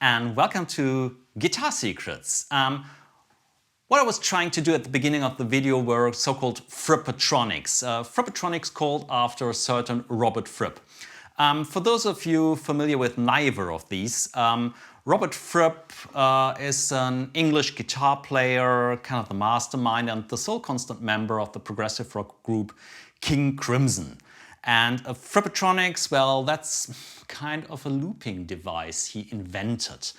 and welcome to Guitar Secrets. What I was trying to do at the beginning of the video were so-called Frippertronics. Frippertronics called after a certain Robert Fripp. For those of you familiar with neither of these, Robert Fripp is an English guitar player, kind of the mastermind and the sole constant member of the progressive rock group King Crimson. And Frippertronics, well, that's kind of a looping device he invented.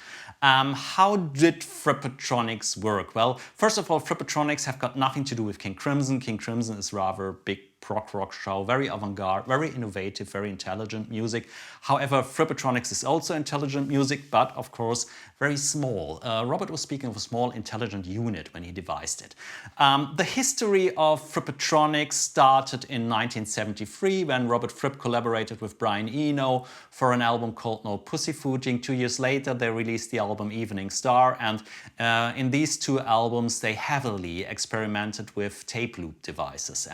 How did Frippertronics work? Well, first of all, Frippertronics have got nothing to do with King Crimson. King Crimson is rather big prog rock show, very avant-garde, very innovative, very intelligent music. However, Frippertronics is also intelligent music, but of course very small. Robert was speaking of a small intelligent unit when he devised it. The history of Frippertronics started in 1973 when Robert Fripp collaborated with Brian Eno for an album called No Pussyfooting. 2 years later they released the album Evening Star, and in these two albums they heavily experimented with tape loop devices.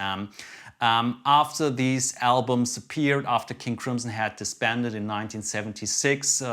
After these albums appeared, after King Crimson had disbanded in 1976,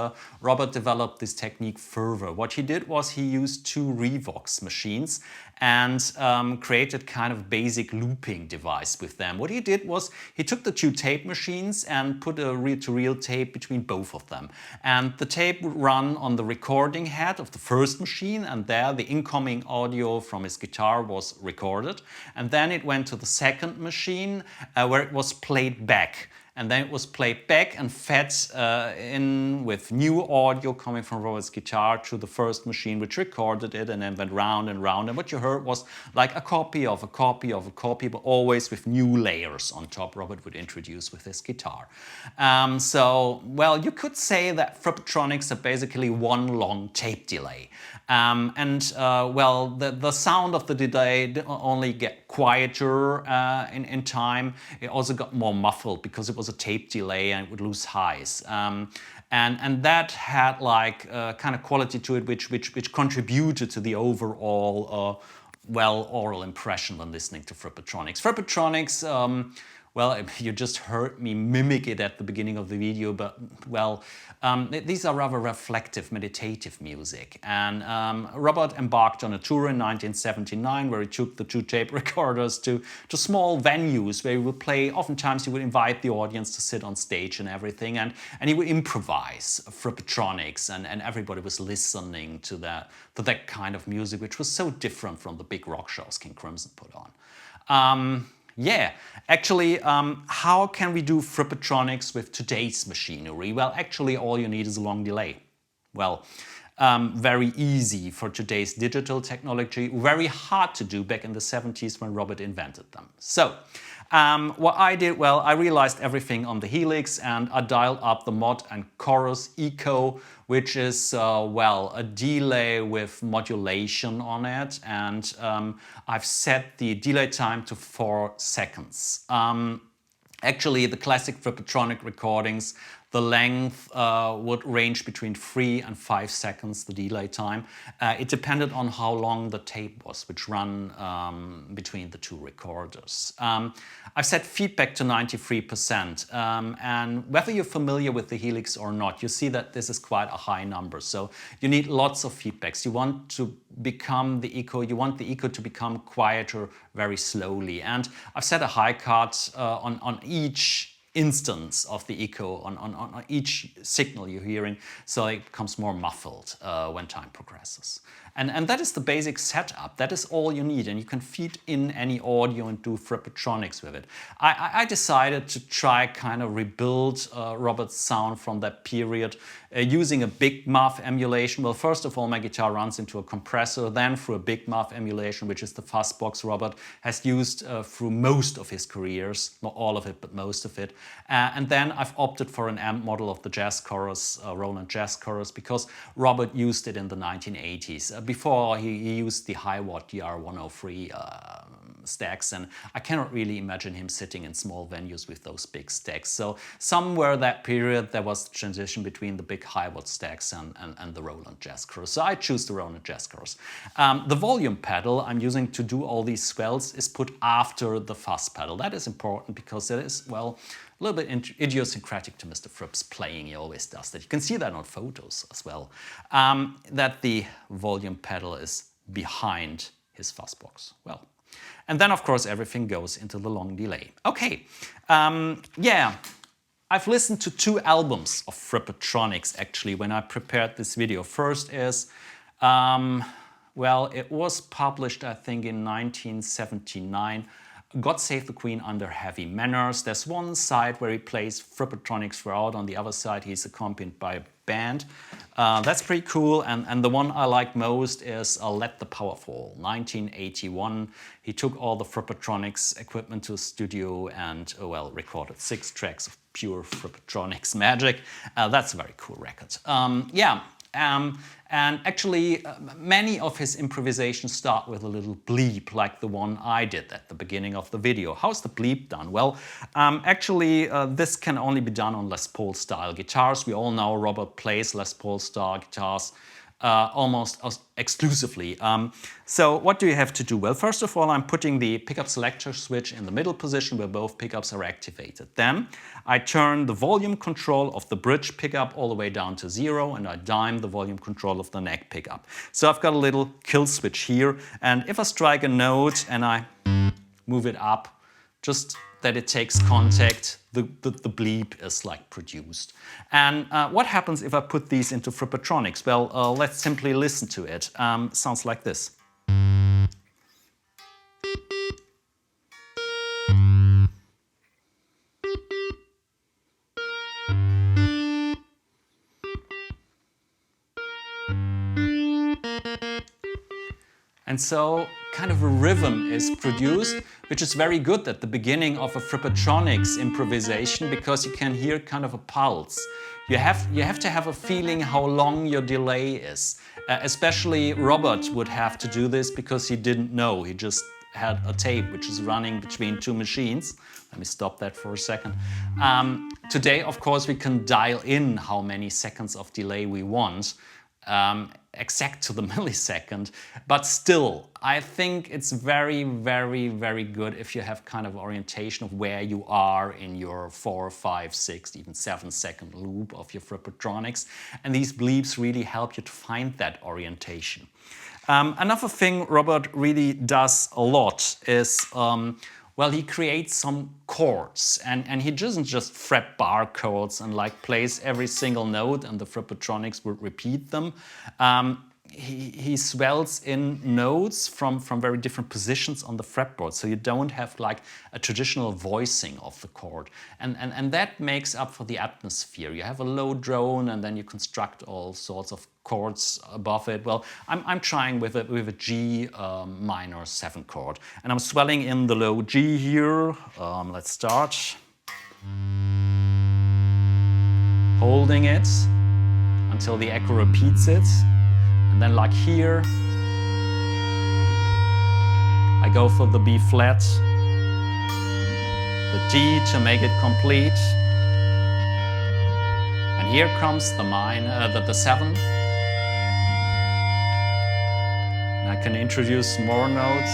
Robert developed this technique further. What he did was he used two Revox machines and created kind of basic looping device with them. What he did was he took the two tape machines and put a reel-to-reel tape between both of them. And the tape would run on the recording head of the first machine, and there the incoming audio from his guitar was recorded. And then it went to the second machine where it was played back. And then it was played back and fed in with new audio coming from Robert's guitar to the first machine, which recorded it and then went round and round. And what you heard was like a copy of a copy of a copy, but always with new layers on top Robert would introduce with his guitar. So, well, you could say that Frippertronics are basically one long tape delay. Well, the sound of the delay didn't only get quieter in time, it also got more muffled because it was a tape delay and it would lose highs. And that had like kind of quality to it which contributed to the overall well, oral impression when listening to Frippertronics. Frippertronics, well, you just heard me mimic it at the beginning of the video, but, well, these are rather reflective, meditative music. And Robert embarked on a tour in 1979 where he took the two tape recorders to small venues where he would play. Oftentimes he would invite the audience to sit on stage and everything, and he would improvise Frippertronics, and everybody was listening to that kind of music, which was so different from the big rock shows King Crimson put on. Yeah, actually, how can we do Frippertronics with today's machinery? Well, actually, all you need is a long delay. Well, very easy for today's digital technology, very hard to do back in the 70s when Robert invented them. So, what I did, well, I realized everything on the Helix and I dialed up the mod and chorus eco, which is, well, a delay with modulation on it, and I've set the delay time to 4 seconds. Actually, the classic Frippertronic recordings, the length would range between 3 and 5 seconds, the delay time. It depended on how long the tape was, which ran between the two recorders. I've set feedback to 93%, and whether you're familiar with the Helix or not, you see that this is quite a high number. So you need lots of feedbacks. You want to become the echo, you want the echo to become quieter very slowly. And I've set a high cut on each instance of the echo, on each signal you're hearing, so it becomes more muffled when time progresses. And that is the basic setup. That is all you need, and you can feed in any audio and do Frippertronics with it. I decided to try kind of rebuild Robert's sound from that period using a big muff emulation. Well, first of all, my guitar runs into a compressor, then through a big muff emulation, which is the fuzzbox Robert has used through most of his careers, not all of it, but most of it. And then I've opted for an amp model of the Jazz Chorus, Roland Jazz Chorus, because Robert used it in the 1980s. Before he used the high-watt DR103 stacks, and I cannot really imagine him sitting in small venues with those big stacks. So somewhere that period there was the transition between the big high-watt stacks and the Roland Jazz Chorus. So I choose the Roland Jazz Chorus. The volume pedal I'm using to do all these swells is put after the fuzz pedal. That is important because it is, well, A little bit idiosyncratic to Mr. Fripp's playing. He always does that. You can see that on photos as well, that the volume pedal is behind his fuzz box. Well, and then of course everything goes into the long delay. Okay, yeah, I've listened to 2 albums of Frippertronics actually when I prepared this video. First is, well, it was published I think in 1979. God Save the Queen under heavy manners. There's one side where he plays Frippertronics throughout. On the other side, he's accompanied by a band. That's pretty cool. And the one I like most is Let the Power Fall, 1981. He took all the Frippertronics equipment to a studio and, well, recorded 6 tracks of pure Frippertronics magic. That's a very cool record. Yeah. And actually, many of his improvisations start with a little bleep, like the one I did at the beginning of the video. How's the bleep done? Well, actually, this can only be done on Les Paul style guitars. We all know Robert plays Les Paul style guitars almost exclusively. So what do you have to do? Well, first of all, I'm putting the pickup selector switch in the middle position where both pickups are activated. Then I turn the volume control of the bridge pickup all the way down to 0, and I dime the volume control of the neck pickup. So I've got a little kill switch here, and if I strike a note and I move it up, just that it takes contact, the bleep is like produced. And what happens if I put these into Frippertronics? Well, let's simply listen to it. Sounds like this. And so kind of a rhythm is produced, which is very good at the beginning of a Frippertronics improvisation because you can hear kind of a pulse. You have to have a feeling how long your delay is. Especially Robert would have to do this because he didn't know. He just had a tape which is running between 2 machines. Let me stop that for a second. Today, of course, we can dial in how many seconds of delay we want. Exact to the millisecond, but still, I think it's very, very, very good if you have kind of orientation of where you are in your 4, 5, 6, even 7-second loop of your Frippertronics, and these bleeps really help you to find that orientation. Another thing Robert really does a lot is well, he creates some chords, and he doesn't just fret bar chords and like plays every single note and the Frippertronics would repeat them. He swells in notes from very different positions on the fretboard, so you don't have like a traditional voicing of the chord. And that makes up for the atmosphere. You have a low drone and then you construct all sorts of chords above it. Well, I'm trying with a G minor 7 chord, and I'm swelling in the low G here. Let's start. Holding it until the echo repeats it. And then like here, I go for the B flat, the D to make it complete. And here comes the minor, the 7. And I can introduce more notes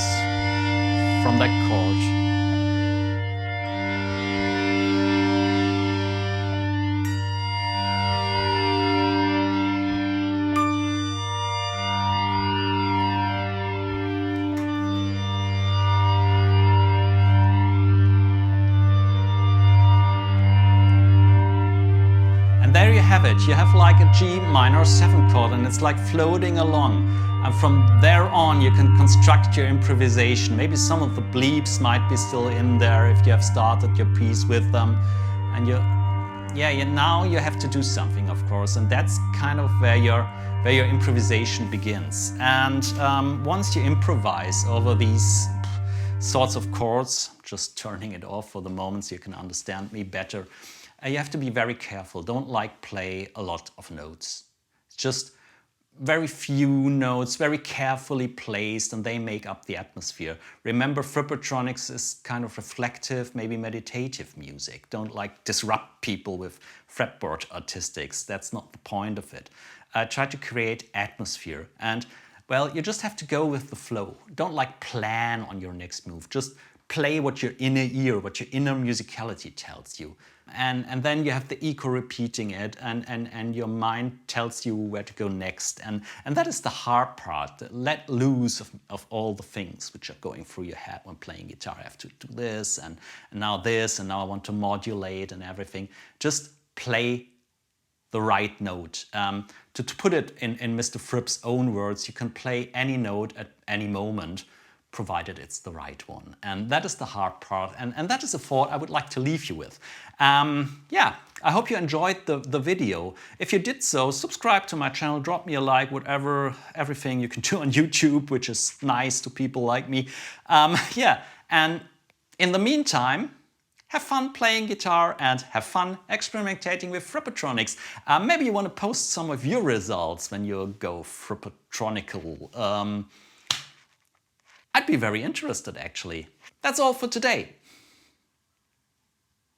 from that chord. There you have it. You have like a G minor 7 chord and it's like floating along. And from there on you can construct your improvisation. Maybe some of the bleeps might be still in there if you have started your piece with them. And now you have to do something, of course. And that's kind of where your improvisation begins. And once you improvise over these sorts of chords, just turning it off for the moment so you can understand me better, you have to be very careful. Don't like play a lot of notes. It's just very few notes, very carefully placed, and they make up the atmosphere. Remember, Frippertronics is kind of reflective, maybe meditative music. Don't like disrupt people with fretboard artistics. That's not the point of it. Try to create atmosphere. And, well, you just have to go with the flow. Don't like plan on your next move. Just play what your inner ear, what your inner musicality tells you. and then you have the echo repeating it, and your mind tells you where to go next. And that is the hard part, let loose of all the things which are going through your head when playing guitar. I have to do this, and now this, and now I want to modulate and everything. Just play the right note. To put it in Mr. Fripp's own words, you can play any note at any moment, provided it's the right one. And that is the hard part, and that is a thought I would like to leave you with. Yeah, I hope you enjoyed the video. If you did so, subscribe to my channel, drop me a like, everything you can do on YouTube, which is nice to people like me. Yeah, and in the meantime, have fun playing guitar and have fun experimenting with Frippertronics. Maybe you want to post some of your results when you go Frippertronical. I'd be very interested, actually. That's all for today.